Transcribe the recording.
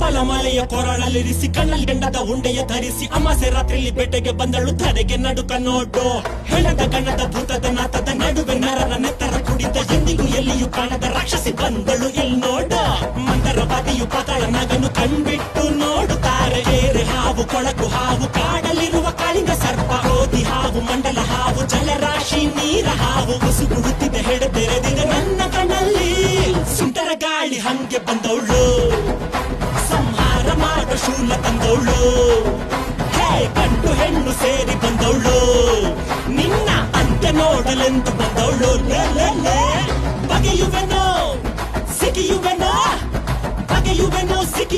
ಮಲೆಯ ಕೊರಳಲ್ಲಿರಿಸಿ ಕಣ್ಣಲ್ಲಿ ಗಂಡದ ಉಂಡೆಯ ಧರಿಸಿ ಅಮಾಸೆ ರಾತ್ರಿಯಲ್ಲಿ ಬೇಟೆಗೆ ಬಂದಳು ಧರೆಗೆ ನಡುಕ ನೋಡು ಹೆಣದ ಗಣ್ಣದ ಭೂತದ ನಾತದ ನಡುವೆ ನರನ ನೆತ್ತರ ಕುಡಿದ ಎಂದಿಗೂ ಎಲ್ಲಿಯೂ ಕಾಣದ ರಾಕ್ಷಸಿ ಬಂದಳು ಇಲ್ಲಿ ನೋಡು ಮಂದರ ಬದಿಯು ಪಾತಾಳ ನಗನು ಕಣ್ಬಿಟ್ಟು ನೋಡುತ್ತಾರೆ ಏರೆ ಹಾವು ಕೊಳಕು ಹಾವು ಕಾಡಲ್ಲಿರುವ ಕಾಳಿಂಗ ಸರ್ಪ ಓದಿ ಹಾವು ಮಂಡಲ ಹಾವು ಜಲರಾಶಿ ನೀರ ಹಾವು ಉಸುಗುಡುತ್ತಿದೆ ಹೆಡೆ ತೆರೆದಿದೆ ನನ್ನ ಕಣ್ಣಲ್ಲಿ ಸುಂಟರ ಗಾಳಿ ಹಂಗೆ ಬಂದವಳು ಸಂಹಾರ ಮಾಡೋ ಶೂಲ ತಂದವಳು ಹೇ ಗಂಡು ಹೆಣ್ಣು ಸೇರಿ ಬಂದವಳು ನಿನ್ನ ಅಂತ್ಯ ನೋಡಲೆಂದು ಬಂದವಳು ಬಗೆಯುವೆನೋ ಸಿಗಿಯುವೆನೋ ಬಗೆಯುವೆನೋ ಸಿಗಿ